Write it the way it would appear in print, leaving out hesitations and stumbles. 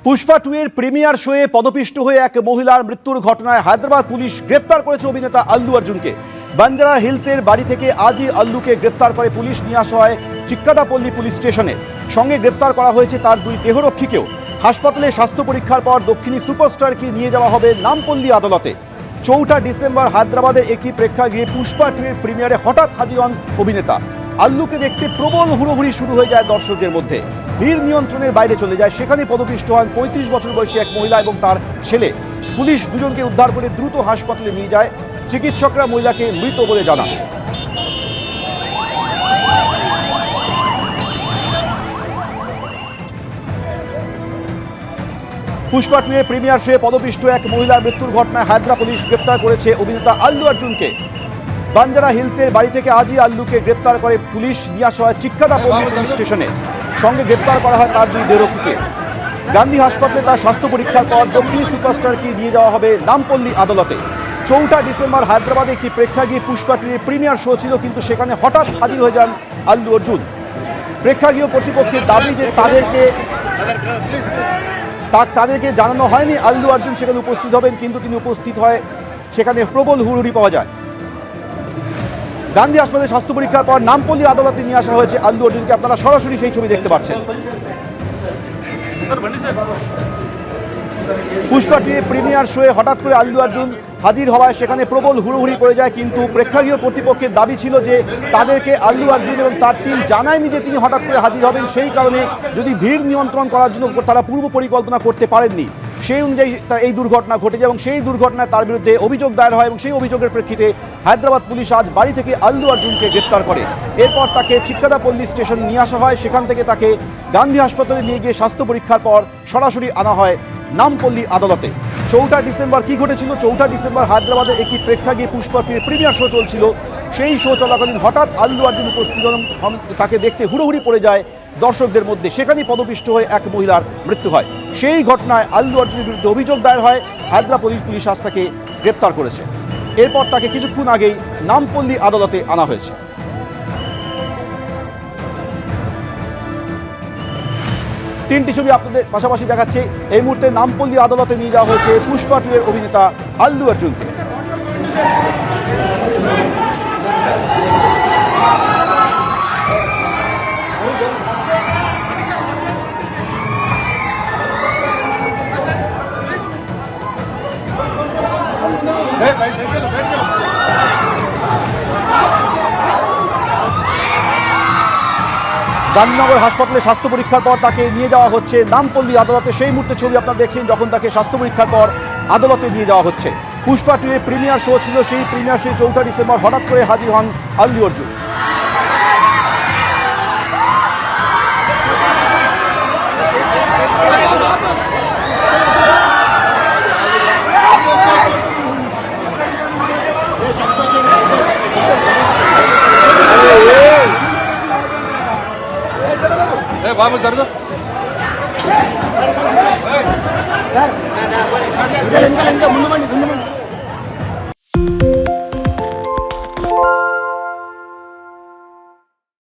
পুষ্পা 2 এর প্রিমিয়ার শোয়ে পদপিষ্ট হয়ে এক মহিলার মৃত্যুর ঘটনায় হায়দ্রাবাদ পুলিশ গ্রেফতার করেছে অভিনেতা আল্লু অর্জুনকে। বাঞ্জারা হিলসের বাড়ি থেকে আজই আল্লুকে গ্রেফতার করে পুলিশ নিয়ে আসা হয় চিক্কাদাপল্লী পুলিশ স্টেশনে। সঙ্গে গ্রেফতার করা হয়েছে তার দুই দেহরক্ষীকেও। হাসপাতালে স্বাস্থ্য পরীক্ষার পর দক্ষিণী সুপারস্টারকে নিয়ে যাওয়া হবে নামপল্লী আদালতে। 4 ডিসেম্বর হায়দ্রাবাদের একটি প্রেক্ষাগৃহে পুষ্পা 2 এর প্রিমিয়ারে হঠাৎ হাজির হন অভিনেতা। আল্লুকে দেখতে প্রবল হুড়োহুড়ি শুরু হয়ে যায় দর্শকদের মধ্যে। ভিড় নিয়ন্ত্রণের বাইরে চলে যায়। সেখানে পদপিষ্ট হন 35 বছর বয়সী এক মহিলা এবং তার ছেলে। পুলিশ দুজনকে উদ্ধার করে দ্রুত হাসপাতালে নিয়ে যায়। চিকিৎসকরা মহিলাকে মৃত বলে জানান। পুষ্পা 2 এর প্রিমিয়ার শোয়ে পদপিষ্ট এক মহিলার মৃত্যুর ঘটনায় হায়দ্রা পুলিশ গ্রেফতার করেছে অভিনেতা আল্লু অর্জুনকে। বাঞ্জারা হিলসের বাড়ি থেকে আজই আল্লুকে গ্রেফতার করে পুলিশ নিয়ে আসা হয় চিক্কাদাপল্লী পুলিশ স্টেশনে। সঙ্গে গ্রেফতার করা হয় তার দুই দেহরক্ষীকে। গান্ধী হাসপাতালে তার স্বাস্থ্য পরীক্ষার পর দক্ষিণী সুপারস্টারকে নিয়ে যাওয়া হবে নামপল্লী আদালতে। 4 ডিসেম্বর হায়দ্রাবাদে একটি প্রেক্ষাগৃহে পুষ্পা 2 এর প্রিমিয়ার শো ছিল, কিন্তু সেখানে হঠাৎ হাজির হয়ে যান আল্লু অর্জুন। প্রেক্ষাগৃহ কর্তৃপক্ষের দাবি যে তাদেরকে জানানো হয়নি আল্লু অর্জুন সেখানে উপস্থিত হবেন, কিন্তু তিনি উপস্থিত হয়। সেখানে প্রবল হুড়োহুড়ি পাওয়া যায়। গান্ধী হাসপাতালে স্বাস্থ্য পরীক্ষার পর নামপল্লী আদালতে নিয়ে আসা হয়েছে আল্লু অর্জুনকে। আপনারা সরাসরি সেই ছবি দেখতে পাচ্ছেন। পুষ্পা 2 এর প্রিমিয়ার শোয়ে হঠাৎ করে আল্লু অর্জুন হাজির হওয়ায় সেখানে প্রবল হুড়োহুড়ি পড়ে যায়, কিন্তু প্রেক্ষাগৃহ কর্তৃপক্ষের দাবি ছিল যে তাদেরকে আল্লু অর্জুন এবং তার টিম জানায়নি যে তিনি হঠাৎ করে হাজির হবেন। সেই কারণে যদি ভিড় নিয়ন্ত্রণ করার জন্য তারা পূর্ব পরিকল্পনা করতে পারেননি, সেই অনুযায়ী এই দুর্ঘটনা ঘটে যায় এবং সেই দুর্ঘটনায় তার বিরুদ্ধে অভিযোগ দায়ের হয় এবং সেই অভিযোগের প্রেক্ষিতে হায়দ্রাবাদ পুলিশ আজ বাড়ি থেকে আল্লু অর্জুনকে গ্রেফতার করে। এরপর তাকে চিক্কাদাপল্লী স্টেশন নিয়ে আসা হয়। সেখান থেকে তাকে গান্ধী হাসপাতালে নিয়ে গিয়ে স্বাস্থ্য পরীক্ষার পর সরাসরি আনা হয় নামপল্লী আদালতে। 4 ডিসেম্বর কি ঘটেছিল? 4 ডিসেম্বর হায়দ্রাবাদের একটি প্রেক্ষাগৃহে পুষ্পা 2 এর প্রিমিয়ার শো চলছিল। সেই শো চলাকালীন হঠাৎ আল্লু অর্জুন উপস্থিত হন। তাকে দেখতে হুড়োহুড়ি পড়ে যায় দর্শকদের মধ্যে। সেখানেই পদপিষ্ট হয়ে এক মহিলার মৃত্যু হয়। সেই ঘটনায় আল্লু অর্জুনের বিরুদ্ধে অভিযোগ দায়ের হয়। হায়দ্রাবাদ পুলিশ আজ তাকে গ্রেপ্তার করেছে। এরপর তাকে কিছুক্ষণ আগেই নামপল্লী আদালতে আনা হয়েছে। তিনটি ছবি আপনাদের পাশাপাশি দেখাচ্ছে। এই মুহূর্তে নামপল্লী আদালতে নিয়ে যাওয়া হয়েছে পুষ্পা 2 এর অভিনেতা আল্লু অর্জুনকে। গান্ধীনগর হাসপাতালে স্বাস্থ্য পরীক্ষার পর তাকে নিয়ে যাওয়া হচ্ছে নামপল্লী আদালতে। সেই মুহূর্তে ছবি আপনারা দেখছেন যখন তাকে স্বাস্থ্য পরীক্ষার পর আদালতে নিয়ে যাওয়া হচ্ছে। পুষ্পা 2 এর প্রিমিয়ার শো ছিল। সেই প্রিমিয়ার শো 4 ডিসেম্বর হঠাৎ করে হাজির হন Allu Arjun. vamos Dardo enggak mundur